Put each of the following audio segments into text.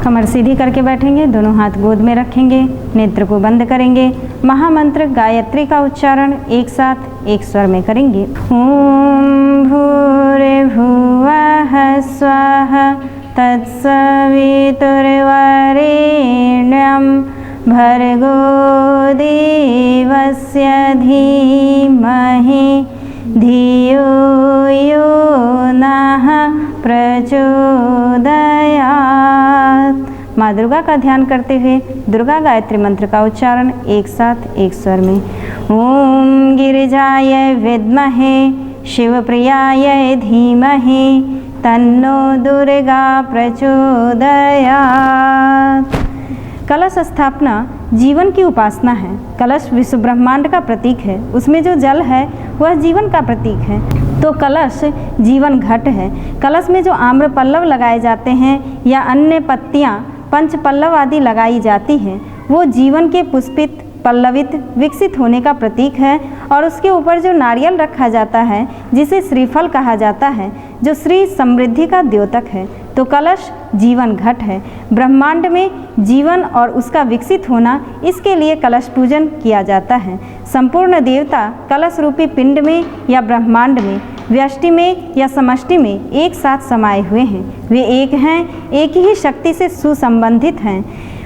कमर सीधी करके बैठेंगे, दोनों हाथ गोद में रखेंगे, नेत्र को बंद करेंगे। महामंत्र गायत्री का उच्चारण एक साथ एक स्वर में करेंगे। ओम भूर्भुवः स्वः तत्सवितुर्वरेण्यं भर्गो देवस्य धीमहि धियो यो नः प्रचोदयात्। माँ दुर्गा का ध्यान करते हुए दुर्गा गायत्री मंत्र का उच्चारण एक साथ एक स्वर में। ओम गिरिजाय विद्महे शिवप्रियाय धीमहि तन्नो दुर्गा प्रचोदयात्। कलश स्थापना जीवन की उपासना है। कलश विश्व ब्रह्मांड का प्रतीक है, उसमें जो जल है वह जीवन का प्रतीक है। तो कलश जीवन घट है। कलश में जो आम्र पल्लव लगाए जाते हैं या अन्य पत्तियां पंच पल्लव आदि लगाई जाती हैं, वो जीवन के पुष्पित पल्लवित विकसित होने का प्रतीक है। और उसके ऊपर जो नारियल रखा जाता है जिसे श्रीफल कहा जाता है, जो श्री समृद्धि का द्योतक है। तो कलश जीवन घट है। ब्रह्मांड में जीवन और उसका विकसित होना, इसके लिए कलश पूजन किया जाता है। संपूर्ण देवता कलश रूपी पिंड में या ब्रह्मांड में, व्यष्टि में या समष्टि में एक साथ समाये हुए हैं। वे एक हैं, एक ही शक्ति से सुसंबंधित हैं।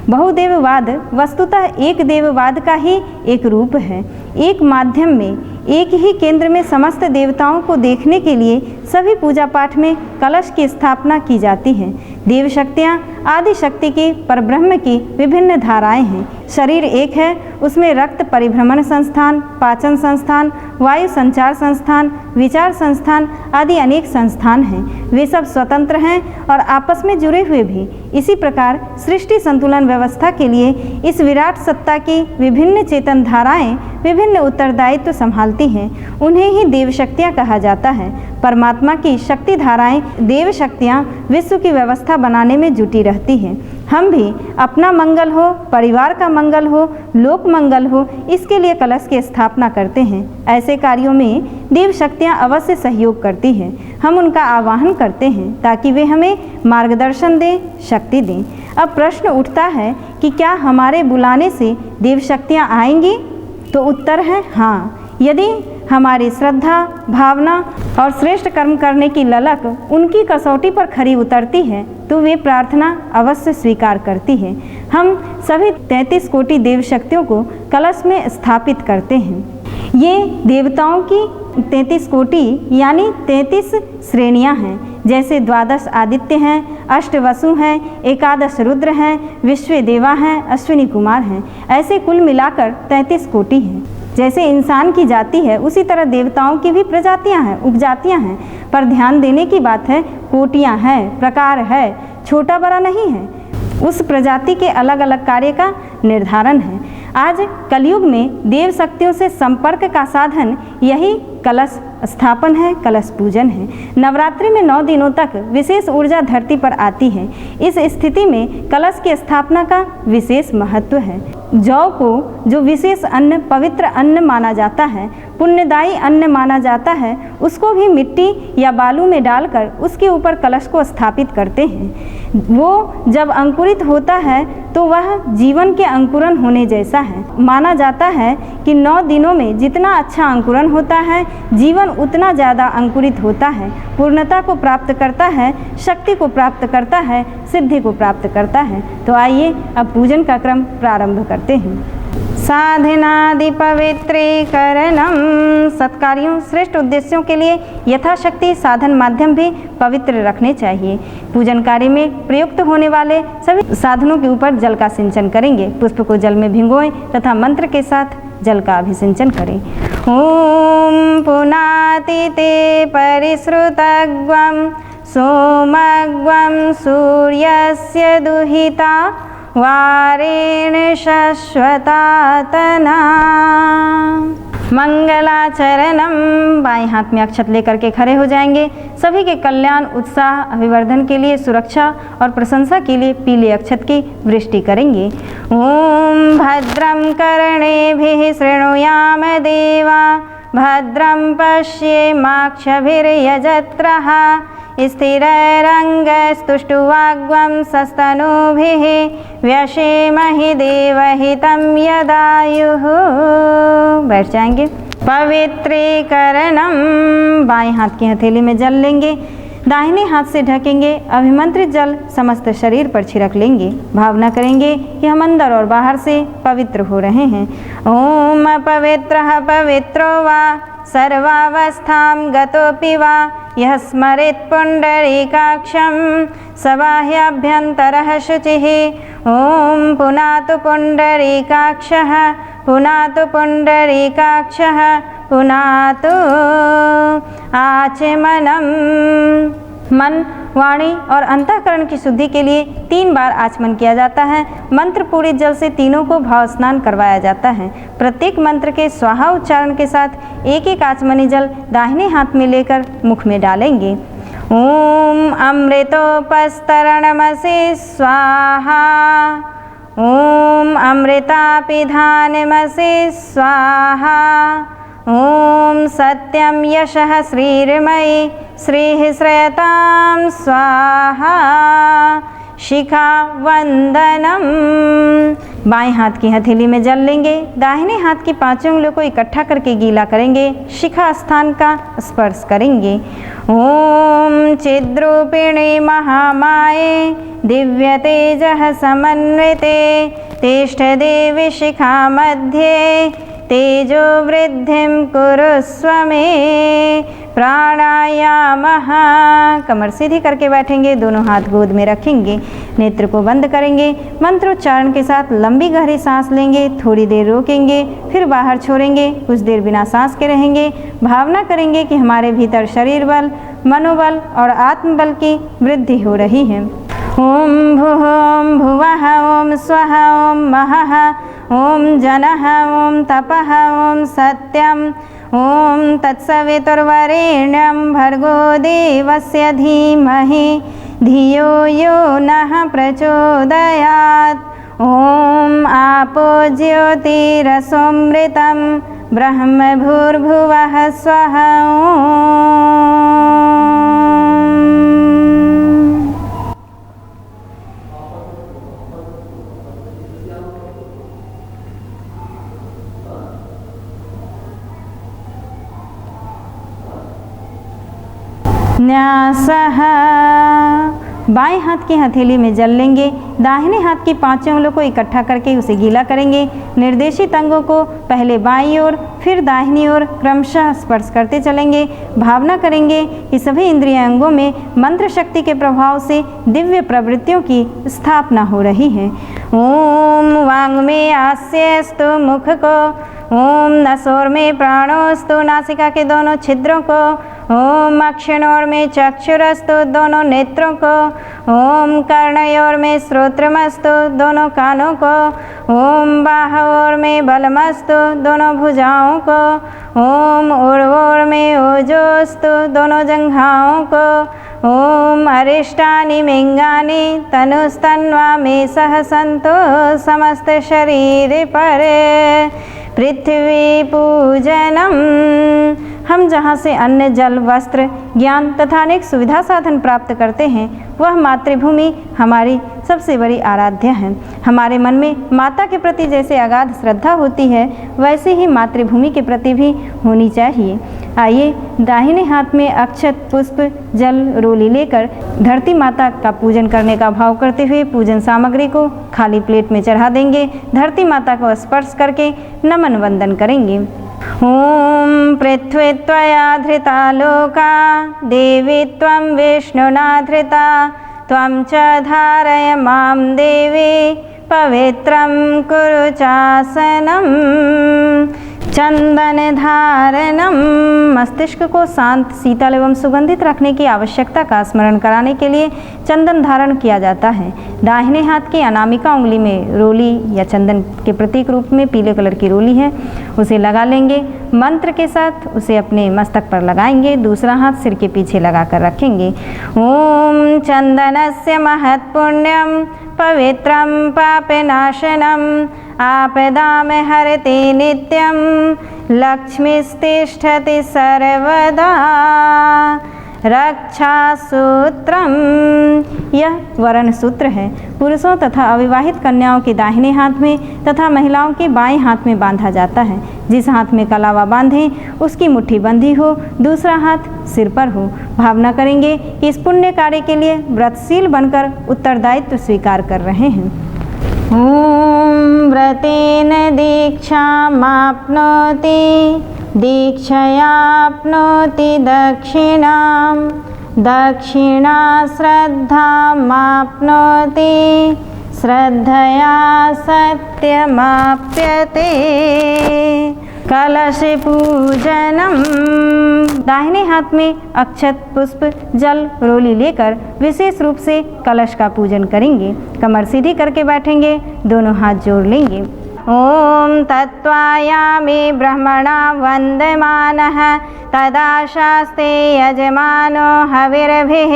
बहुदेववाद वस्तुतः एक देववाद का ही एक रूप है। एक माध्यम में, एक ही केंद्र में समस्त देवताओं को देखने के लिए सभी पूजा पाठ में कलश की स्थापना की जाती है। देव शक्तियाँ आदि शक्ति की परब्रह्म की विभिन्न धाराएं हैं। शरीर एक है, उसमें रक्त परिभ्रमण संस्थान, पाचन संस्थान, वायु संचार संस्थान, विचार संस्थान आदि अनेक संस्थान हैं। वे सब स्वतंत्र हैं और आपस में जुड़े हुए भी। इसी प्रकार सृष्टि संतुलन व्यवस्था के लिए इस विराट सत्ता की विभिन्न चेतन धाराएं विभिन्न उत्तरदायित्व संभालती हैं। उन्हें ही देव शक्तियाँ कहा जाता है। परमात्मा की शक्ति धाराएं देव शक्तियाँ विश्व की व्यवस्था बनाने में जुटी रहती हैं। हम भी अपना मंगल हो, परिवार का मंगल हो, लोक मंगल हो, इसके लिए कलश की स्थापना करते हैं। ऐसे कार्यों में देव शक्तियाँ अवश्य सहयोग करती हैं। हम उनका आवाहन करते हैं ताकि वे हमें मार्गदर्शन दें, शक्ति दें। अब प्रश्न उठता है कि क्या हमारे बुलाने से देव शक्तियाँ आएंगी? तो उत्तर है हाँ। यदि हमारी श्रद्धा, भावना और श्रेष्ठ कर्म करने की ललक उनकी कसौटी पर खरी उतरती है तो वे प्रार्थना अवश्य स्वीकार करती है। हम सभी 33 कोटि देव शक्तियों को कलश में स्थापित करते हैं। ये देवताओं की 33 कोटि यानी 33 श्रेणियां हैं। जैसे 12 आदित्य हैं, 8 वसु हैं, 11 रुद्र हैं, विश्व देवा हैं, अश्विनी कुमार हैं। ऐसे कुल मिलाकर 33 कोटि हैं। जैसे इंसान की जाति है उसी तरह देवताओं की भी प्रजातियां हैं, उपजातियां हैं। पर ध्यान देने की बात है, कोटियां हैं, प्रकार है, छोटा बड़ा नहीं है। उस प्रजाति के अलग अलग कार्य का निर्धारण है। आज कलयुग में देव शक्तियों से संपर्क का साधन यही कलश स्थापन है, कलश पूजन है। नवरात्रि में 9 दिनों तक विशेष ऊर्जा धरती पर आती है। इस स्थिति में कलश की स्थापना का विशेष महत्व है। जौ को जो विशेष अन्न, पवित्र अन्न माना जाता है, पुण्यदायी अन्न माना जाता है, उसको भी मिट्टी या बालू में डालकर उसके ऊपर कलश को स्थापित करते हैं। वो जब अंकुरित होता है तो वह जीवन के अंकुरन होने जैसा है। माना जाता है कि 9 दिनों में जितना अच्छा अंकुरन होता है, जीवन उतना ज़्यादा अंकुरित होता है, पूर्णता को प्राप्त करता है, शक्ति को प्राप्त करता है, सिद्धि को प्राप्त करता है। तो आइए अब पूजन का क्रम प्रारंभ करते हैं। साधनादि पवित्रीकरणम। सत्कार्यों, श्रेष्ठ उद्देश्यों के लिए यथाशक्ति साधन माध्यम भी पवित्र रखने चाहिए। पूजन कार्य में प्रयुक्त होने वाले सभी साधनों के ऊपर जल का सिंचन करेंगे। पुष्प को जल में भिगोएं तथा मंत्र के साथ जल का अभिसिंचन करें। ओम पुनातिते परिश्रुतग्वं सोमग्वं सूर्यस्य दुहिता वारेण शश्वतातना। मंगलाचरणम। बाएं हाथ में अक्षत लेकर के खड़े हो जाएंगे। सभी के कल्याण, उत्साह, अभिवर्धन के लिए, सुरक्षा और प्रशंसा के लिए पीले अक्षत की वृष्टि करेंगे। ओम भद्रं कर्णेभिः शृणुयाम देवा भद्रं पश्येमाक्षभिर्यजत्रः स्थिरैरङ्गस्तुष्टुवाग्वं सस्तनूभिः व्यशेमहि देवहितं यदायुः। बैठ जाएंगे। पवित्रीकरणम, बाएं हाथ की हथेली में जल लेंगे, दाहिने हाथ से ढकेंगे। अभिमंत्रित जल समस्त शरीर पर छिड़क लेंगे। भावना करेंगे कि हम अंदर और बाहर से पवित्र हो रहे हैं। ओम पवित्रः पवित्रो वा सर्वावस्थां गतोऽपि वा यः स्मरेत् पुण्डरीकाक्षं स बाह्याभ्यन्तरः शुचिः। ओम पुनातु पुण्डरीकाक्षः पुनातु पुण्डरीकाक्षः पुनातु आचमनम। मन, वाणी और अंतःकरण की शुद्धि के लिए 3 बार आचमन किया जाता है। मंत्र पूरित जल से तीनों को भाव स्नान करवाया जाता है। प्रत्येक मंत्र के स्वाहा उच्चारण के साथ एक एक आचमनी जल दाहिने हाथ में लेकर मुख में डालेंगे। ओम अमृतोपस्तरणमसि स्वाहा। ओम अमृतापिधानमसि स्वाहा। ओम सत्यम यशः श्रीर्मयि श्रीः श्रयतां स्वाहा। शिखा वंदनम, बाएं हाथ की हथेली में जल लेंगे, दाहिने हाथ की 5 उंगलियों को इकट्ठा करके गीला करेंगे, शिखा स्थान का स्पर्श करेंगे। ओम चिद्रूपिणी महामाये दिव्य तेजः समन्विते तिष्ठ देवी शिखा मध्ये तेजो वृद्धिं कुरुस्व मे। प्राणायामः, कमर सीधी करके बैठेंगे, दोनों हाथ गोद में रखेंगे, नेत्र को बंद करेंगे। मंत्रोच्चारण के साथ लंबी गहरी सांस लेंगे, थोड़ी देर रोकेंगे, फिर बाहर छोड़ेंगे, कुछ देर बिना सांस के रहेंगे। भावना करेंगे कि हमारे भीतर शरीर बल, मनोबल और आत्मबल की वृद्धि हो रही है। ओम भूः ओम भुवः ओम स्वः ओम महः ओम जनः ओम तपः ओम सत्यम ओम तत्सवितुर्वरेण्यं भर्गो देवस्य धीमहि धियो यो नः प्रचोदयात्। ओम आपो ज्योतिरसोमृतं ब्रह्म भूर्भुवः स्वः। न्यासः, बाएं हाथ की हथेली में जल लेंगे, दाहिने हाथ की 5 उंगलियों को इकट्ठा करके उसे गीला करेंगे। निर्देशित अंगों को पहले बाईं ओर फिर दाहिनी ओर क्रमशः स्पर्श करते चलेंगे। भावना करेंगे कि सभी इंद्रिय अंगों में मंत्र शक्ति के प्रभाव से दिव्य प्रवृत्तियों की स्थापना हो रही है। ओम वांग में आस्यस्तु मुख को, ओम नसोर में प्राणोस्तु नासिका के दोनों छिद्रों को, ओम अक्षिणोर में चक्षुरस्तु दोनों नेत्रों को, ओम कर्णयोर में श्रोत्रमस्तु दोनों कानों को, ओम बाहोर में बलमस्तु दोनों भुजाओं को, ओम उर्वोर में ओजोस्तु दोनों जंघाओं को, ओम अरिष्टानि मिंगानि तनुस्तन्वा में सह संतो समस्त शरीर पर। पृथ्वी पूजनम, हम जहाँ से अन्न, जल, वस्त्र, ज्ञान तथा अनेक सुविधा साधन प्राप्त करते हैं, वह मातृभूमि हमारी सबसे बड़ी आराध्या है। हमारे मन में माता के प्रति जैसे अगाध श्रद्धा होती है, वैसे ही मातृभूमि के प्रति भी होनी चाहिए। आइए दाहिने हाथ में अक्षत, पुष्प, जल, रोली लेकर धरती माता का पूजन करने का भाव करते हुए पूजन सामग्री को खाली प्लेट में चढ़ा देंगे। धरती माता को स्पर्श करके नमन वंदन करेंगे। ओम पृथ्वी त्वया धृता लोका देवी त्वं विष्णुना धृता त्वं च धारय मां देवी पवित्रं कुरु चासनम। चंदन धारणम, मस्तिष्क को शांत, शीतल एवं सुगंधित रखने की आवश्यकता का स्मरण कराने के लिए चंदन धारण किया जाता है। दाहिने हाथ की अनामिका उंगली में रोली या चंदन के प्रतीक रूप में पीले कलर की रोली है, उसे लगा लेंगे। मंत्र के साथ उसे अपने मस्तक पर लगाएंगे, दूसरा हाथ सिर के पीछे लगा कर रखेंगे। ओम चंदनस्य महत्पुण्यम पवित्रं पापनाशनम आपदाम हरति नित्यं लक्ष्मीस्तिष्ठति सर्वदा। रक्षासूत्रम, यह वर्ण सूत्र है। पुरुषों तथा अविवाहित कन्याओं के दाहिने हाथ में तथा महिलाओं के बाएं हाथ में बांधा जाता है। जिस हाथ में कलावा बांधें उसकी मुट्ठी बंधी हो, दूसरा हाथ सिर पर हो। भावना करेंगे कि इस पुण्य कार्य के लिए व्रतशील बनकर उत्तरदायित्व स्वीकार कर रहे हैं। ओम व्रतेन दीक्षामाप्नोति, दीक्षयाप्नोति दक्षिणां, दक्षिणा श्रद्धामाप्नोति, श्रद्धया सत्यमाप्यते। कलश पूजनम, दाहिने हाथ में अक्षत, पुष्प, जल, रोली लेकर विशेष रूप से कलश का पूजन करेंगे। कमर सीधी करके बैठेंगे, दोनों हाथ जोड़ लेंगे। ओम तत्त्वायामि ब्रह्मणा वन्दमानः, तदा शास्ते यजमानो हविर्भिः,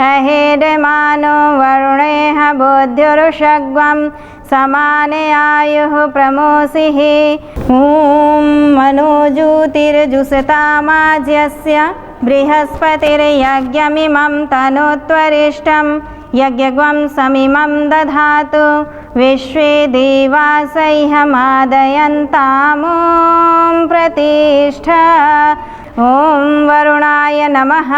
अहेडमानो वरुणेह बोध्युर्षग्वं, समाने आयुः प्रमोसिः। ओम मनोज्योतिर्जुषतामाज्यस्य, बृहस्पतिर्यज्ञमिमं तनोत्वरिष्ठं, यज्ञग्वं समिमं दधातु, विश्वे देवासह्यमादयन्तामों प्रतिष्ठा। ओम वरुणाय नमः,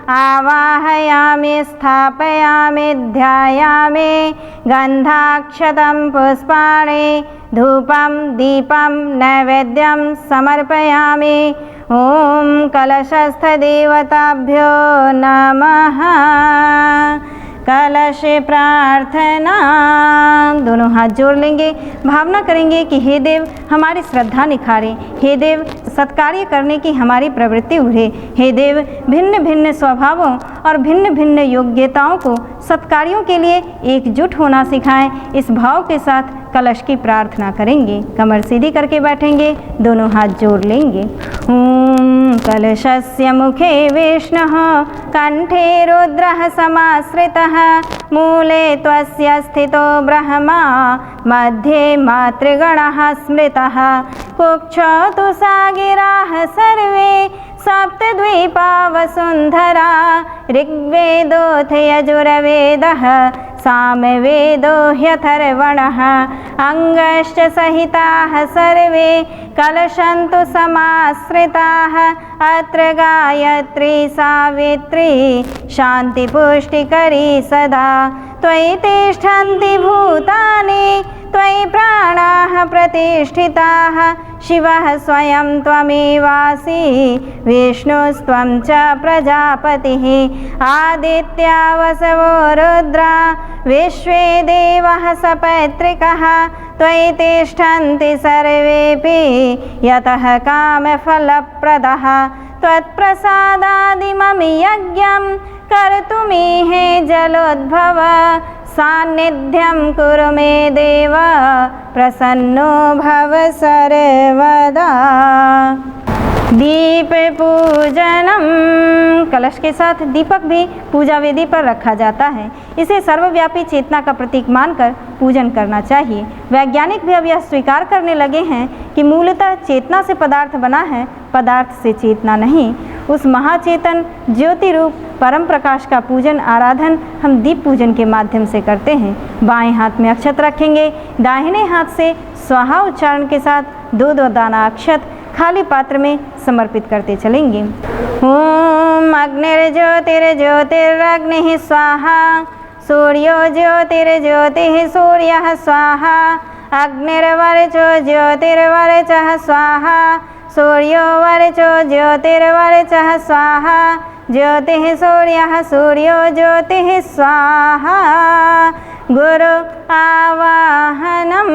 आवाहयामि स्थापयामि ध्यायामि, गन्धाक्षतं पुष्पाणि, धूपं दीपं नैवेद्यं समर्पयामि। ओम कलशस्थ देवताभ्यो नमः। कलश प्रार्थना, दोनों हाथ जोड़ लेंगे। भावना करेंगे कि हे देव हमारी श्रद्धा निखारें, हे देव सत्कार्य करने की हमारी प्रवृत्ति उभरे, हे देव भिन्न भिन्न स्वभावों और भिन्न भिन्न योग्यताओं को सत्कार्यों के लिए एकजुट होना सिखाएं। इस भाव के साथ कलश की प्रार्थना करेंगे। कमर सीधी करके बैठेंगे, दोनों हाथ जोड़ लेंगे। ओम कलशस्य मुखे विष्णुः, कंठे रुद्रः समाश्रितः, मूले त्वस्य स्थितो ब्रह्मा, मध्ये मातृगणः स्मृतः, कुक्षौ तु सागिराः सर्वे, सप्तद्वीपा वसुन्धरा, ऋग्वेदोऽथ यजुर्वेदः, सामवेदो ह्यथर्वणः, अङ्गश्च सहिताः सर्वे, कलशन्तु समाश्रिताः, अत्र गायत्री सावित्री, शान्तिपुष्टिकरी सदा, त्वयि तिष्ठन्ति भूतानि, त्वयि प्राणाः प्रतिष्ठिताः, शिवः स्वयं त्वमेवासि, विष्णुस्त्वं च प्रजापतिः, आदित्या वसवो रुद्रा, विश्वे देवः सपत्रिकः, त्वयि तिष्ठन्ति सर्वेऽपि, यतः कामफलप्रदः, त्वत्प्रसादादिमं यज्ञं कर्तुमीहे जलोद्भव, सान्निध्यं कुरु मे देव, प्रसन्नो भव सर्वदा। दीप पूजनम, कलश के साथ दीपक भी पूजा वेदी पर रखा जाता है। इसे सर्वव्यापी चेतना का प्रतीक मानकर पूजन करना चाहिए। वैज्ञानिक भी अब यह स्वीकार करने लगे हैं कि मूलतः चेतना से पदार्थ बना है, पदार्थ से चेतना नहीं। उस महाचेतन ज्योति रूप परम प्रकाश का पूजन आराधन हम दीप पूजन के माध्यम से करते हैं। बाएं हाथ में अक्षत रखेंगे, दाहिने हाथ से स्वाहा उच्चारण के साथ दो दाना अक्षत खाली पात्र में समर्पित करते चलेंगे। ओम अग्निर्ज्योतिर्ज्योतिरग्निः स्वाहा, सूर्यो ज्योतिर्ज्योतिः सूर्यः स्वाहा, अग्निर्वर्चो ज्योतिर्वर्चः स्वाहा, सूर्यो वर्चो ज्योतिर्वर्चः स्वाहा, ज्योतिः सूर्यः सूर्यो ज्योतिः स्वाहा। गुरु आवाहनम,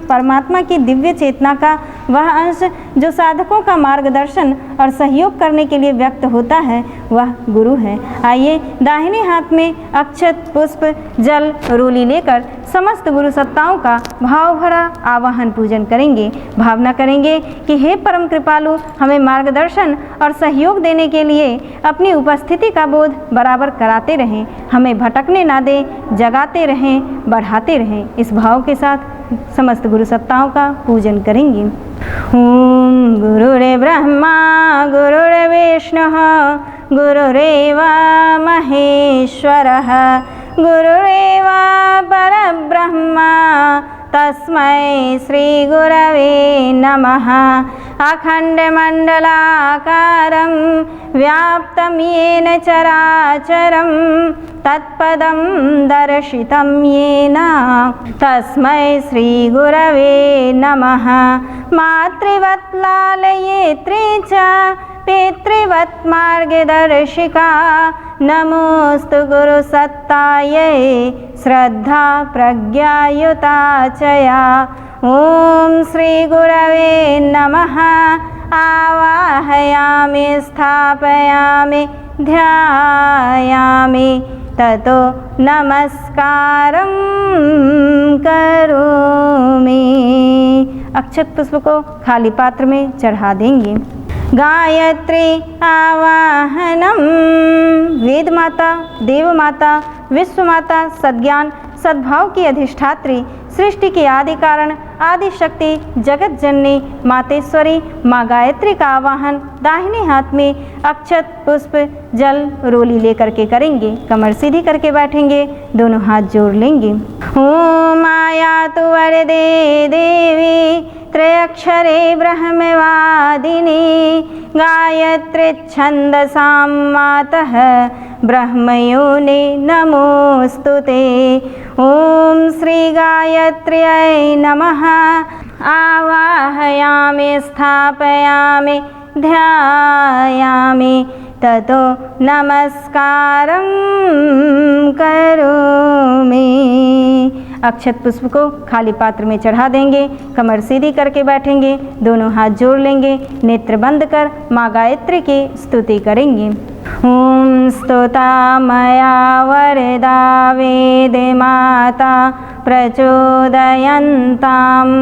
परमात्मा की दिव्य चेतना का वह अंश जो साधकों का मार्गदर्शन और सहयोग करने के लिए व्यक्त होता है वह गुरु है। आइए दाहिने हाथ में अक्षत, पुष्प, जल, रोली लेकर समस्त गुरु सत्ताओं का भाव भरा आवाहन पूजन करेंगे। भावना करेंगे कि हे परम कृपालु, हमें मार्गदर्शन और सहयोग देने के लिए अपनी उपस्थिति का बोध बराबर कराते रहें, हमें भटकने ना दें, जगाते रहें, बढ़ाते रहें। इस भाव के साथ समस्त गुरु सत्ताओं का पूजन करेंगे। ओम गुरुर्ब्रह्मा गुरुर्विष्णुः गुरुरेव महेश्वरः गुरुरेव परब्रह्म तस्मै श्री गुरवे नमः। अखण्डमण्डलाकारं व्याप्तं येन चराचरं तत्पदं दर्शितं येन तस्मै श्री गुरवे नमः। मातृवत् लालयेत्री च पितृवत् मार्गदर्शिका नमोस्तु गुरुसत्तायै श्रद्धा प्रज्ञायुता च या। ओम श्री गुरवे नमः। आवाहयामि स्थापयामि ध्यायामि ततो नमस्कारं करोमि। अक्षत पुष्प को खाली पात्र में चढ़ा देंगे। गायत्री आवाहनम। वेद माता, देव माता, विश्व माता, सद्ज्ञान सद्भाव की अधिष्ठात्री, सृष्टि के आदि कारण, आदि शक्ति, जगत जननी मातेश्वरी माँ गायत्री का आवाहन दाहिने हाथ में अक्षत पुष्प जल रोली लेकर के करेंगे। कमर सीधी करके बैठेंगे, दोनों हाथ जोड़ लेंगे। ओम आयातु वरदे देवी त्रयक्षरे ब्रह्मवादिनी गायत्री छन्दसां मातः ब्रह्मयोनि नमोस्तुते। ओम श्री गायत्र्यै नमः। आवाहयामि स्थापयामि ध्यायामि ततो नमस्कारं करोमि। अक्षत पुष्प को खाली पात्र में चढ़ा देंगे, कमर सीधी करके बैठेंगे, दोनों हाथ जोड़ लेंगे, नेत्र बंद कर माँ गायत्री की स्तुति करेंगे। ओम स्तुता मया वरदा वेद माता प्रचोदयन्तां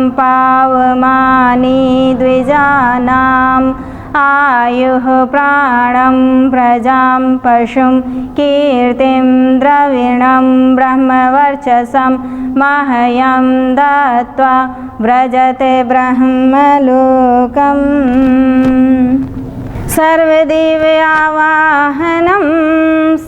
पावमानि द्विजानाम् आयुः प्राणं प्रजां पशुं कीर्तिं द्रविणं ब्रह्मवर्चसं मह्यं दत्त्वा व्रजते ब्रह्मलोकम्। सर्वदेव आवाहनम।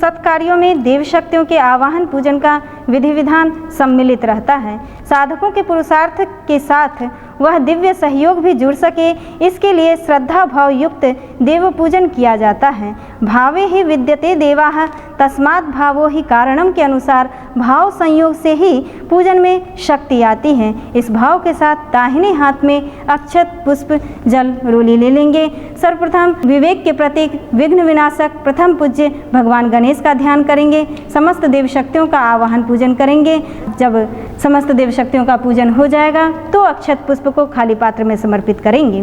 सत्कार्यों में देव शक्तियों के आवाहन पूजन का विधि विधान सम्मिलित रहता है। साधकों के पुरुषार्थ के साथ वह दिव्य सहयोग भी जुड़ सके, इसके लिए श्रद्धा भाव युक्त देव पूजन किया जाता है। भावे ही विद्यते देवाः तस्मात् भावो ही कारणम के अनुसार भाव संयोग से ही पूजन में शक्ति आती है। इस भाव के साथ दाहिने हाथ में अक्षत पुष्प जल रोली ले लेंगे। सर्वप्रथम विवेक के प्रतीक विघ्न विनाशक प्रथम पूज्य भगवान गणेश का ध्यान करेंगे। समस्त देव शक्तियों का आवाहन पूजन करेंगे। जब समस्त देव शक्तियों का पूजन हो जाएगा तो अक्षत पुष्प को खाली पात्र में समर्पित करेंगे।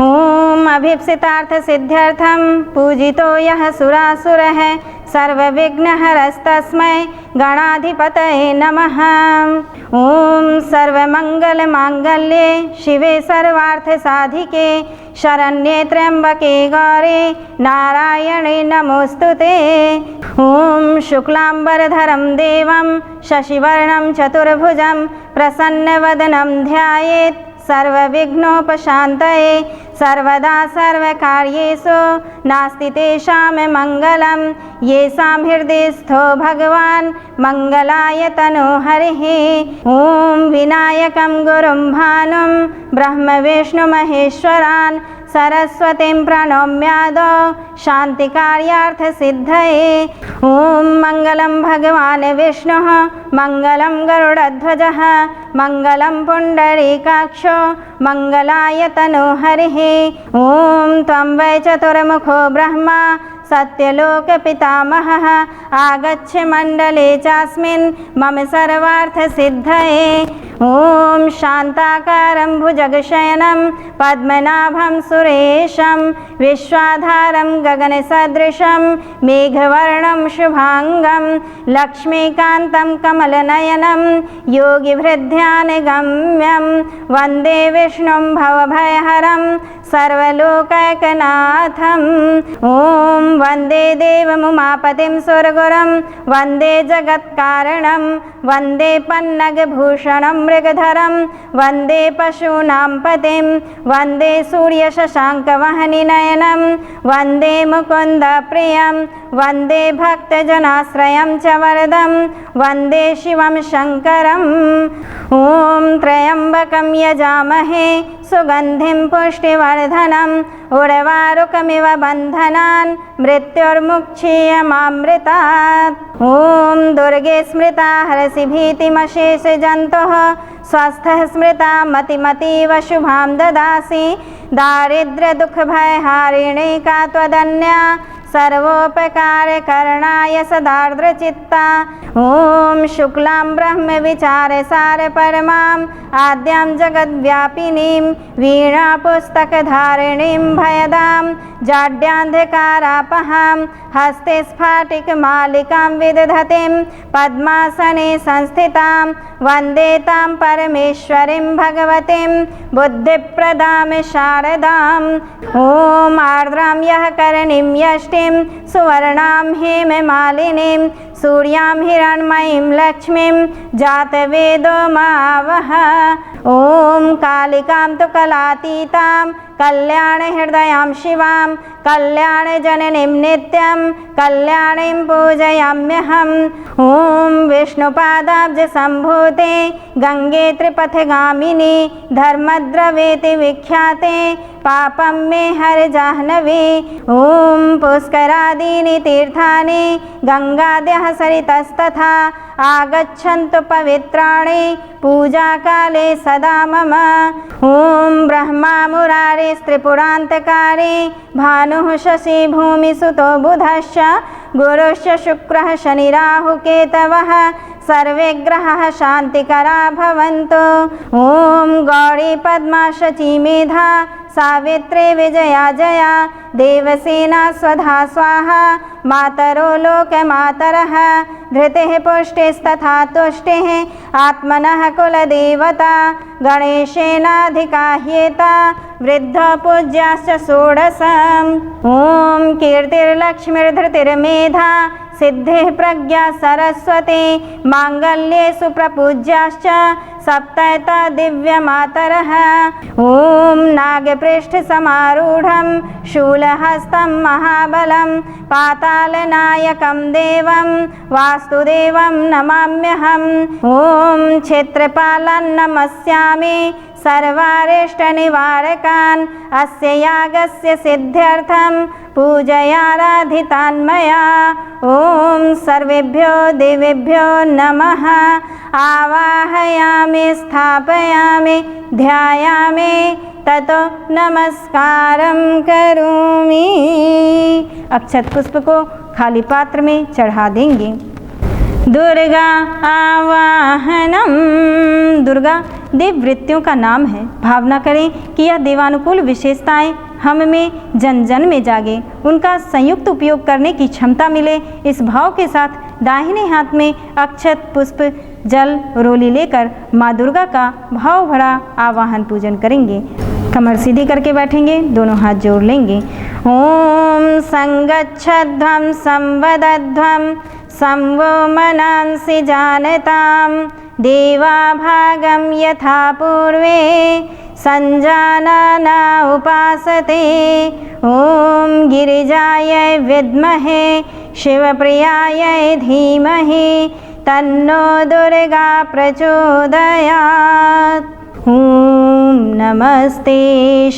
ओम अभीप्सितार्थ सिद्ध्यर्थम पूजितो यः सुरासुर है सर्वविघ्नहरस्तस्मै गणाधिपतये नमः। ओम सर्वमंगल मांगल्ये शिवे सर्वार्थ साधिके शरण्ये त्र्यंबके गौरे नारायणे नमोस्तुते। ओम शुक्लांबरधरं देवं शशिवर्णं चतुर्भुजं प्रसन्नवदनं ध्यायेत् सर्वविघ्नोपशान्तये सर्वदा सर्वकार्येषु नास्ति तेषां मंगलं येषां हृदयस्थो भगवान् मंगलाय तनोहरिः। ओम विनायकं गुरुं भानुं ब्रह्म विष्णु महेश्वरान् सरस्वतीं प्रणम्यादौ शान्तिकार्यार्थ सिद्धये। ओम मंगलं भगवान् विष्णुः मंगलं गरुडध्वजः मंगलं पुण्डरीकाक्षो मंगलाय तनोहरिः। ओम त्वं वै चतुर्मुखो ब्रह्मा सत्यलोक पितामहः आगच्छ मंडले चास्मिन् मम सर्वार्थ सिद्धये। ओम शान्ताकारं भुजगशयनं पद्मनाभं सुरेशं विश्वाधारं गगनसदृशं मेघवर्णं शुभांगं लक्ष्मीकान्तं कमलनयनं योगिभृध्यानगम्यं वन्दे विष्णुं भवभयहरं सर्वलोकैकनाथम्। ओम वन्दे देवमुमापतिं सुरगुरुं वन्दे जगत्कारणं वन्दे पन्नगभूषणं मृगधरं वन्दे पशूनां पतिं वन्दे सूर्यशशाङ्कवहनिनयनं वन्दे मुकुन्दप्रियं वन्दे भक्तजनाश्रयं च वरदं वन्दे शिवं शङ्करम् ॐ त्र्यम्बकं यजामहे सुगन्धिं पुष्टिवर्धनम् उर्वारुकमिव बन्धनान् मृत्युर्मुक्षीयमामृतात् ॐ दुर्गे स्मृता हरसि भीतिमशेषजन्तुः स्वस्थः स्मृता मतिमतीव शुभां ददासि दारिद्र्यदुःखभयहारिणी का त्वदन्या सर्वोपकारकरणाय सदार्द्रचित्ता ॐ शुक्लां ब्रह्मविचारसारपरमाम् आद्यां जगद्व्यापिनीं वीणापुस्तकधारिणीं भयदां जाड्यान्धकारापहां हस्ते स्फाटिकमालिकां विदधतीं पद्मासने संस्थितां वन्दे तां परमेश्वरीं भगवतीं बुद्धिप्रदां शारदाम् ॐ आर्द्रां यः करणीं यष्टिं सुवर्णां हेममालिनीं सूर्यां हिरण्मयीं लक्ष्मीं जातवेदो मावह ॐ कालिकां तु कलातीतां कल्याणहृदयां शिवां कल्याणजननीं नित्यं कल्याणीं पूजयाम्यहम् ॐ विष्णुपादाब्जसम्भूते गंगे त्रिपथगामिनी धर्मद्रवेति विख्याते पापं मे हर जाह्नवी ॐ पुष्करादीनि तीर्थानि गंगाद्यः सरितस्तथा आगच्छन्तु पवित्राणि पूजाकाले सदा मम ॐ ब्रह्मा मुरारिस्त्रिपुरान्तकारी भानुः शशि भूमिसुतो बुधश्च गुरुश्च शुक्रः शनिराहुकेतवः सर्वे ग्रहाः शान्तिकरा भवन्तु ॐ गौरी पद्मा शची मेधा सावित्री विजया जया देवसेना स्वधा स्वाहा मातरो लोकमातरः धृतिः पुष्टिस्तथा तुष्टिः आत्मनः कुलदेवता गणेशेनाधिकाह्येता वृद्धो पूज्याश्च षोडश ॐ कीर्तिर्लक्ष्मीर्धृतिर्मेधा सिद्धिः प्रज्ञा सरस्वती माङ्गल्येषु प्रपूज्याश्च सप्तैता दिव्यमातरः ॐ नागपृष्ठसमारूढं शूलहस्तं महाबलं पातालनायकं देवं वासुदेवं नमाम्यहम् ॐ क्षेत्रपालं नमस्यामि सर्वारिष्टनिवारकान् अस्य यागस्य सिद्ध्यर्थं पूजयाराधितान् मया ॐ सर्वेभ्यो देवेभ्यो नमः आवाहयामि स्थापयामि ध्यायामि ततो नमस्कारं करोमि। अक्षत पुष्प को खाली पात्र में चढ़ा देंगे। दुर्गा आवाहनम। दुर्गा देव वृत्तियों का नाम है। भावना करें कि यह देवानुकूल विशेषताएं हम में जन जन में जागे, उनका संयुक्त उपयोग करने की क्षमता मिले। इस भाव के साथ दाहिने हाथ में अक्षत पुष्प जल रोली लेकर माँ दुर्गा का भाव भरा आवाहन पूजन करेंगे। कमर सीधी करके बैठेंगे, दोनों हाथ जोड़ लेंगे। ओम संगच्छध्वं संवदध्वं संवो मनांसि जानतां देवाभागं यथा पूर्वे संजानना उपासते। ओम गिरिजायै विद्महे शिवप्रियायै धीमहि तन्नो दुर्गा प्रचोदयात्। ओम नमस्ते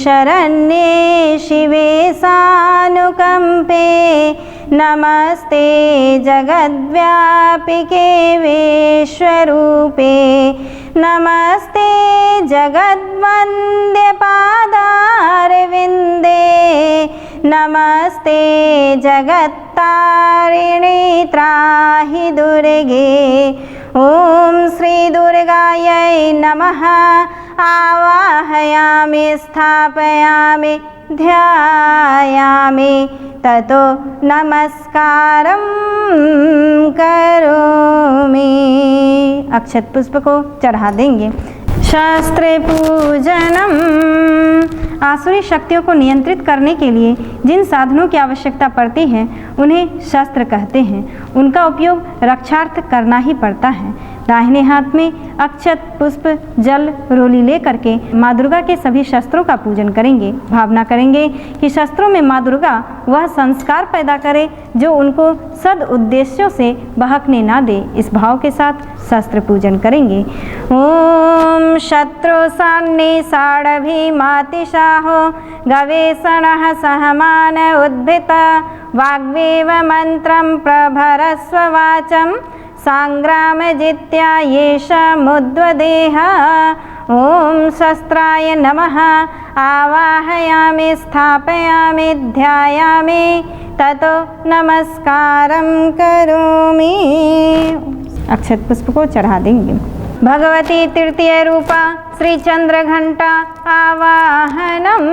शरण्ये शिवे सानुकंपे नमस्ते जगद्व्यापिके विश्वरूपे नमस्ते जगद्वन्द्य पादारविन्दे नमस्ते जगत्तारिणी त्राहि दुर्गे। ओम श्री दुर्गायै नमः। आवाहयामि स्थापयामि ध्यायामि ततो नमस्कारं करोमि। अक्षत पुष्प को चढ़ा देंगे। शास्त्र पूजनम। आसुरी शक्तियों को नियंत्रित करने के लिए जिन साधनों की आवश्यकता पड़ती है उन्हें शस्त्र कहते हैं। उनका उपयोग रक्षार्थ करना ही पड़ता है। दाहिने हाथ में अक्षत, पुष्प, जल, रोली लेकर के माँ दुर्गा के सभी शस्त्रों का पूजन करेंगे। भावना करेंगे कि शस्त्रों में माँ दुर्गा वह संस्कार पैदा करे जो उनको सद उद्देश्यों से बहकने ना दे। इस भाव के साथ शस्त्र पूजन करेंगे। ओम शत्रु सन्निषाडभिमातिशाहो गवेषणः सहमान उद्भित वाग्वेव मंत्रं प्रभरस्व वाचं सांग्रामजित्या येषमुद्वदेह। ओम शस्त्राय नमः आवाहयामि स्थापयामि ध्यायामि ततो नमस्कारं करोमि। अक्षत पुष्प को चढ़ा देंगे। भगवती तृतीय रूपा श्री चंद्र घंटा आवाहनम।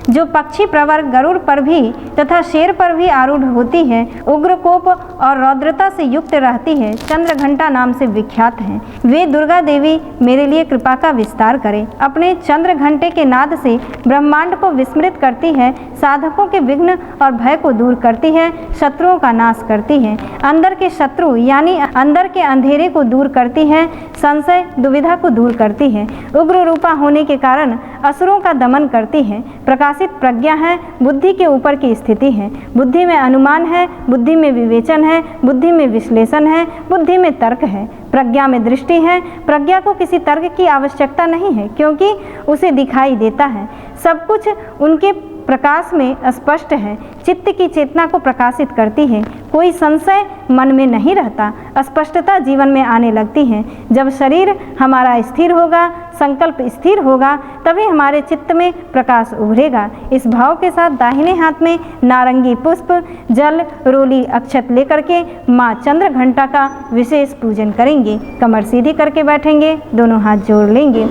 जो पक्षी प्रवर गरुड़ पर भी तथा शेर पर भी आरूढ़ होती है, उग्र कोप और रौद्रता से युक्त रहती है, चंद्र घंटा नाम से विख्यात है। वे दुर्गा देवी मेरे लिए कृपा का विस्तार करें। अपने चंद्र घंटे के नाद से ब्रह्मांड को विस्मृत करती है, साधकों के विघ्न और भय को दूर करती है, शत्रुओं का नाश करती है, अंदर के शत्रु यानी अंदर के अंधेरे को दूर करती है, संशय दुविधा को दूर करती है, उग्र रूपा होने के कारण असुरों का दमन करती है, प्रकाशित प्रज्ञा है, बुद्धि के ऊपर की स्थिति है, बुद्धि में अनुमान है, बुद्धि में विवेचन है, बुद्धि में विश्लेषण है, बुद्धि में तर्क है, प्रज्ञा में दृष्टि है। प्रज्ञा को किसी तर्क की आवश्यकता नहीं है क्योंकि उसे दिखाई देता है, सब कुछ उनके प्रकाश में स्पष्ट है। चित्त की चेतना को प्रकाशित करती है, कोई संशय मन में नहीं रहता, स्पष्टता जीवन में आने लगती है। जब शरीर हमारा स्थिर होगा, संकल्प स्थिर होगा, तभी हमारे चित्त में प्रकाश उभरेगा। इस भाव के साथ दाहिने हाथ में नारंगी पुष्प, जल, रोली, अक्षत लेकर के माँ चंद्र घंटा का विशेष पूजन करेंगे। कमर सीधी करके बैठेंगे, दोनों हाथ जोड़ लेंगे।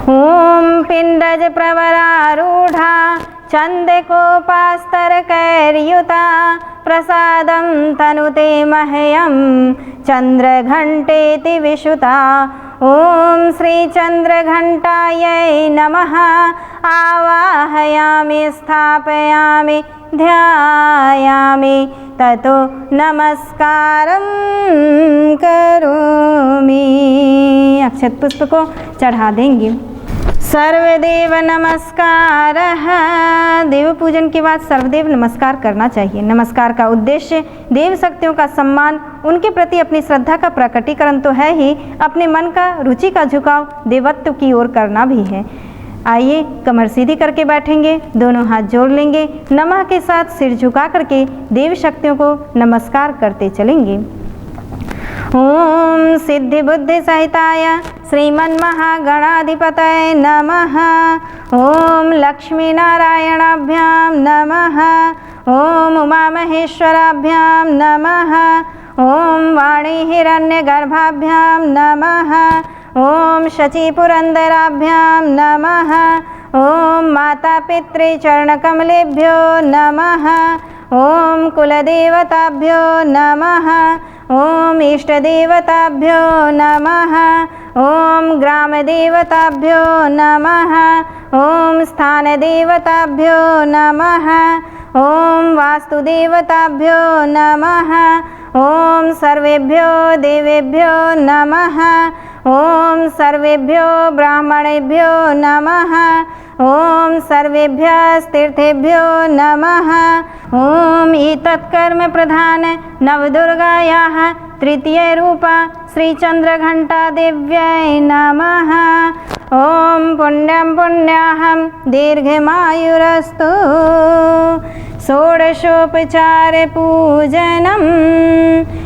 ओम पिंडज प्रवरारूढ़ा चंद्रकोपास्तरकैर्युता प्रसादं तनुते मह्यं चंद्रघंटेति विशुता। ओम श्री चंद्रघंटायै नमः आवाहयामि स्थापयामि ध्यायामि ततो नमस्कारं करोमि। अक्षत पुष्प को चढ़ा देंगे। सर्वदेव नमस्कार। देव पूजन के बाद सर्वदेव नमस्कार करना चाहिए। नमस्कार का उद्देश्य देव शक्तियों का सम्मान, उनके प्रति अपनी श्रद्धा का प्रकटीकरण तो है ही, अपने मन का रुचि का झुकाव देवत्व की ओर करना भी है। आइए कमर सीधी करके बैठेंगे, दोनों हाथ जोड़ लेंगे, नमः के साथ सिर झुका करके देव शक्तियों को नमस्कार करते चलेंगे। ओम सिद्धि बुद्धि सहिताय श्रीमन्महागणाधिपतये नमः। ओम लक्ष्मी नारायणाभ्यां नमः। ओम उमा महेश्वराभ्यां नमः। ओम वाणी हिरण्यगर्भाभ्यां नमः। ओम शची पुरंदराभ्यां नमः। ओम माता पितृचरणकमलेभ्यो नमः। ओम कुलदेवताभ्यो नमः। ओम इष्टदेवताभ्यो नमः। ओम ग्रामदेवताभ्यो नमः। ओम स्थानदेवताभ्यो नमः। ओम वास्तुदेवताभ्यो नमः। ओम सर्वेभ्यो देवेभ्यो नमः। ओम सर्वेभ्यो ब्राह्मणेभ्यो नमः। ओम सर्वेभ्यस्तीर्थेभ्यो नमः। ओम एतत्कर्म प्रधान नवदुर्गायाः तृतीय रूपा श्री चंद्रघंटा देव्यै नमः। ओम पुण्यं पुण्याहं दीर्घमायुरस्तु। षोडशोपचार पूजनम।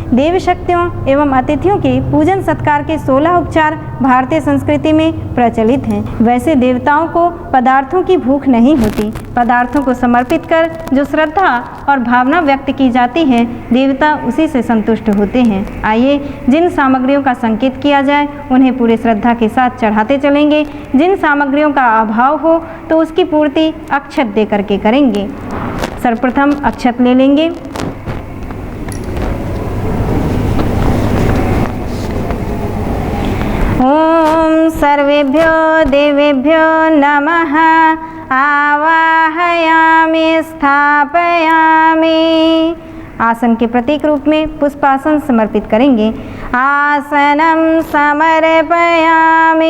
देवी शक्तियों एवं अतिथियों के पूजन सत्कार के 16 उपचार भारतीय संस्कृति में प्रचलित हैं। वैसे देवताओं को पदार्थों की भूख नहीं होती। पदार्थों को समर्पित कर जो श्रद्धा और भावना व्यक्त की जाती है, देवता उसी से संतुष्ट होते हैं। आइए जिन सामग्रियों का संकेत किया जाए उन्हें पूरे श्रद्धा के साथ चढ़ाते चलेंगे। जिन सामग्रियों का अभाव हो तो उसकी पूर्ति अक्षत दे करके करेंगे। सर्वप्रथम अक्षत ले लेंगे। ओम सर्वेभ्यो देवेभ्यो नमः आवाहयामि स्थापयामि आसन के प्रतीक रूप में पुष्पासन समर्पित करेंगे। आसनम समर्पयामि,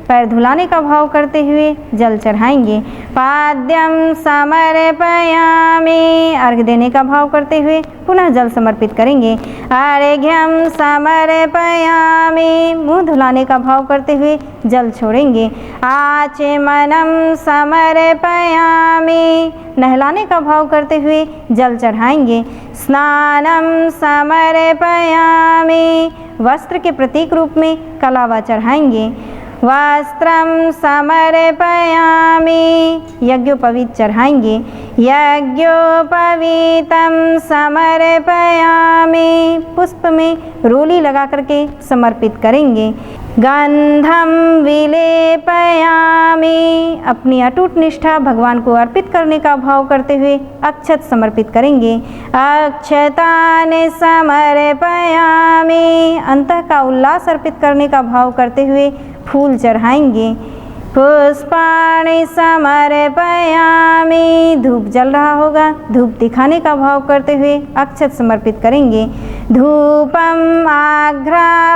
पैर धुलाने का भाव करते हुए जल चढ़ाएंगे। पाद्यम समर्पयामि, अर्घ देने का भाव करते हुए पुनः जल समर्पित करेंगे। अर्घ्यम समर्पयामि, मुँह धुलाने का भाव करते हुए जल छोड़ेंगे। आचमनम समर्पयामि, नहलाने का भाव करते हुए जल चढ़ाएंगे। स्नानम समर्पयामि, वस्त्र के प्रतीक रूप में कलावा चढ़ाएंगे। वस्त्रम समर्पयामि, यज्ञोपवीत चढ़ाएंगे। यज्ञोपवीतम समर्पयामि, पुष्प में रोली लगा करके समर्पित करेंगे। गंधम विलेपयामि, अपनी अटूट निष्ठा भगवान को अर्पित करने का भाव करते हुए अक्षत समर्पित करेंगे। अक्षतान समर्पयामि, अंतः का उल्लास अर्पित करने का भाव करते हुए फूल चढ़ाएंगे। पुष्पाणि समर्पयामि, धूप जल रहा होगा, धूप दिखाने का भाव करते हुए अक्षत समर्पित करेंगे। धूपम आघ्रापयामि,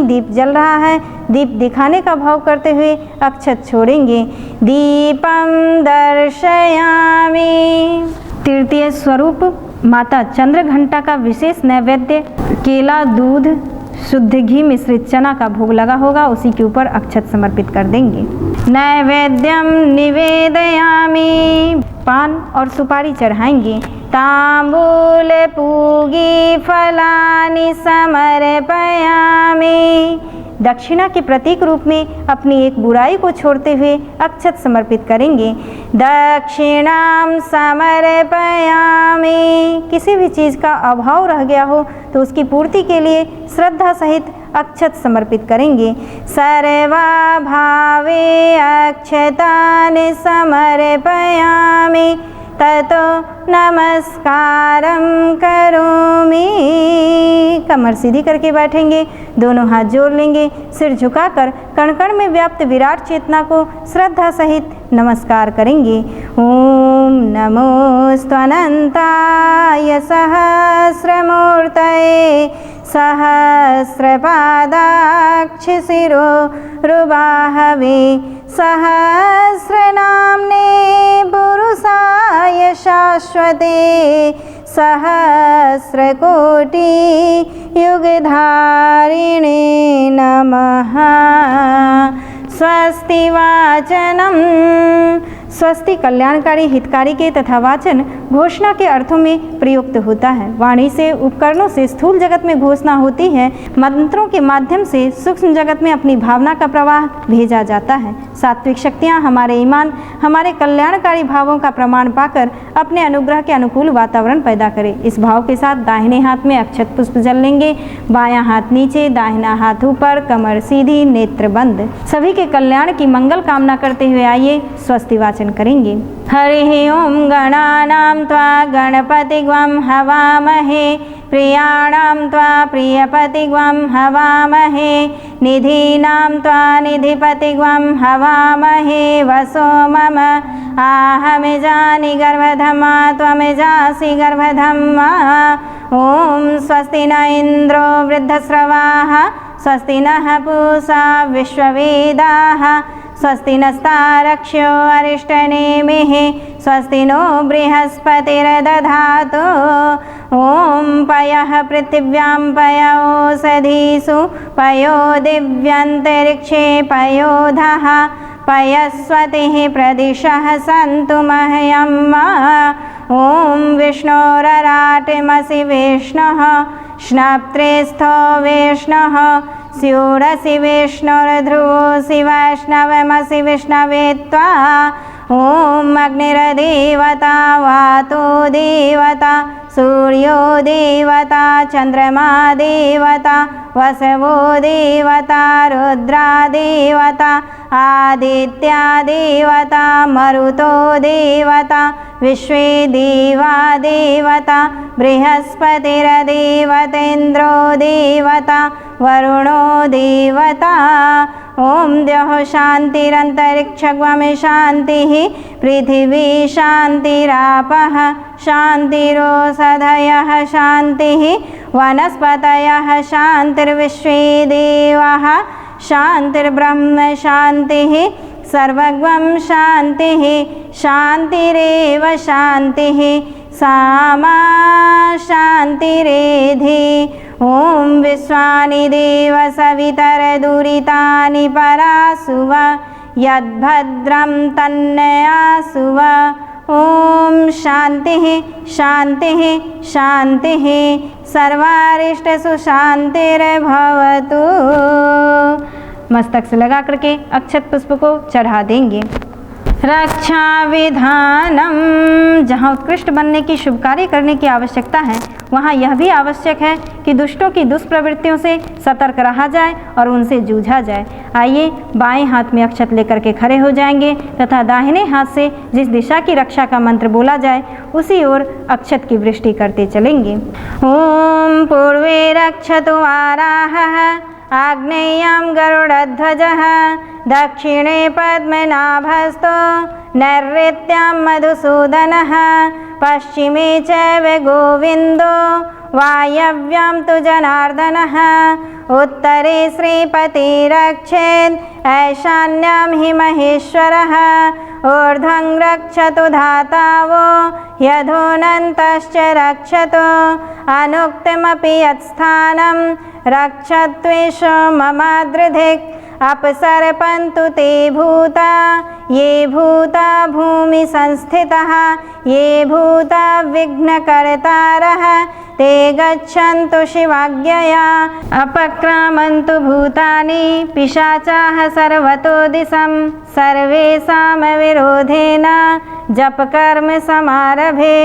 दीप जल रहा है, दीप दिखाने का भाव करते हुए अक्षत छोड़ेंगे। दीपम दर्शयामि, तृतीय स्वरूप माता चंद्रघंटा का विशेष नैवेद्य केला, दूध, शुद्ध घी मिश्रित चना का भोग लगा होगा, उसी के ऊपर अक्षत समर्पित कर देंगे। नैवेद्यम निवेदयामि, पान और सुपारी चढ़ाएंगे। तांबूल पूगी फलानि समर्पयामि, दक्षिणा के प्रतीक रूप में अपनी एक बुराई को छोड़ते हुए अक्षत समर्पित करेंगे। दक्षिणाम समर्पयामि, किसी भी चीज़ का अभाव रह गया हो तो उसकी पूर्ति के लिए श्रद्धा सहित अक्षत समर्पित करेंगे। सर्वभावे अक्षतानि समर्पयामि, ततो नमस्कारम करोमि, कमर सीधी करके बैठेंगे, दोनों हाथ जोड़ लेंगे, सिर झुकाकर कण कण में व्याप्त विराट चेतना को श्रद्धा सहित नमस्कार करेंगे। ओम नमोस्तनंताय सहस्रमूर्तये सहस्रपादाक्ष शिरो रुबाहवे सहस्रनाम्ने पुरुषाय शाश्वते सहस्रकोटि युगधारिणे नमः। स्वस्ति वाचनम, स्वस्ति कल्याणकारी हितकारी के तथा वाचन घोषणा के अर्थों में प्रयुक्त होता है। वाणी से उपकरणों से स्थूल जगत में घोषणा होती है, मंत्रों के माध्यम से सूक्ष्म जगत में अपनी भावना का प्रवाह भेजा जाता है। सात्विक शक्तियाँ हमारे ईमान, हमारे कल्याणकारी भावों का प्रमाण पाकर अपने अनुग्रह के अनुकूल वातावरण पैदा करें। इस भाव के साथ दाहिने हाथ में अक्षत पुष्प जल लेंगे, बायां हाथ नीचे, दाहिना हाथ ऊपर, कमर सीधी, नेत्र बंद। सभी के कल्याण की मंगल कामना करते हुए आइए स्वस्ति वाचन करेंगे। हरि ओम गणानां त्वा गणपतिग्वं हवामहे, प्रियाणां त्वा प्रियपतिग्वं हवामहे, निधीनां त्वा निधिपतिग्वं हवामहे। वसो मम आहमिजानि गर्भधमा त्वमिजासि गर्भधम्मा। ओम स्वस्ति न इन्द्रो वृद्धस्रवाः, स्वस्ति नः पूषा विश्ववेदाः, स्वस्ति नस्तारक्ष्यो अरिष्टनेमिः, स्वस्ति नो बृहस्पतिर्दधातु। ओम पयः पृथिव्यां पय ओषधीषु, पयो दिव्यन्तरिक्षे पयोधः, पयस्वतिः प्रदिशः सन्तु मह्यम्। ओम विष्णोरराटिमसि विष्णुः, स्नप्त्रेस्थो विष्णुः, स्यूरसि विष्णुर्ध्रुवोऽसि वैष्णवमसि विष्णवे त्वा। ओम अग्निर्देवता, वातो देवता, सूर्यो देवता, चंद्रमा देवता, वसवो देवता रुद्रा देवता आदित्या देवता मरुतो देवता विश्वे देवा देवता बृहस्पतिर्देवतेन्द्रो देवता वरुणो देवता ओम द्यौः शान्तिरन्तरिक्षगमे शान्तिः पृथिवी शान्तिरापः शान्तिरोषधयः शान्तिः वनस्पतयः शान्तिर्विश्वे देवाः शान्तिर्ब्रह्म शान्तिः सर्वगं शान्तिः शान्तिरेव शान्तिः सामा शान्तिरेधि ॐ विश्वानि देव सवितरदुरितानि परासुव यद्भद्रं तन्नयासुव ॐ शान्तिः शान्तिः शान्तिः सर्वारिष्टसु शान्तिर्भवतु। मस्तक से लगा करके अक्षत पुष्प को चढ़ा देंगे। रक्षा विधानम, जहाँ उत्कृष्ट बनने की शुभ कार्य करने की आवश्यकता है वहाँ यह भी आवश्यक है कि दुष्टों की दुष्प्रवृत्तियों से सतर्क रहा जाए और उनसे जूझा जाए। आइए बाएं हाथ में अक्षत लेकर के खड़े हो जाएंगे तथा दाहिने हाथ से जिस दिशा की रक्षा का मंत्र बोला जाए उसी ओर अक्षत की वृष्टि करते चलेंगे। ओम पूर्वे रक्षतु वाराहः आग्नेयं गरुडध्वजः दक्षिणे पद्मनाभस्तो नैऋत्यं मधुसूदनः पश्चिमे चैव गोविन्दो वायव्यं तु जनार्दनः उत्तरे श्रीपतिरक्षेत् ऐशान्यं हि महेश्वरः ऊर्ध्वं रक्षतु धातावो यथोऽनन्तश्च रक्षतु अनुक्तमपि यत्स्थानं रक्षत्वेषु ममादृधिक् अपसर्पन्तु ते भूता ये भूता भूमि संस्थितः ये भूता विघ्नकर्तारः ते गच्छन्तु शिवाज्ञया अपक्रामन्तु भूतानि पिशाचाः सर्वतो दिशं सर्वेषां विरोधेन जपकर्म समारभे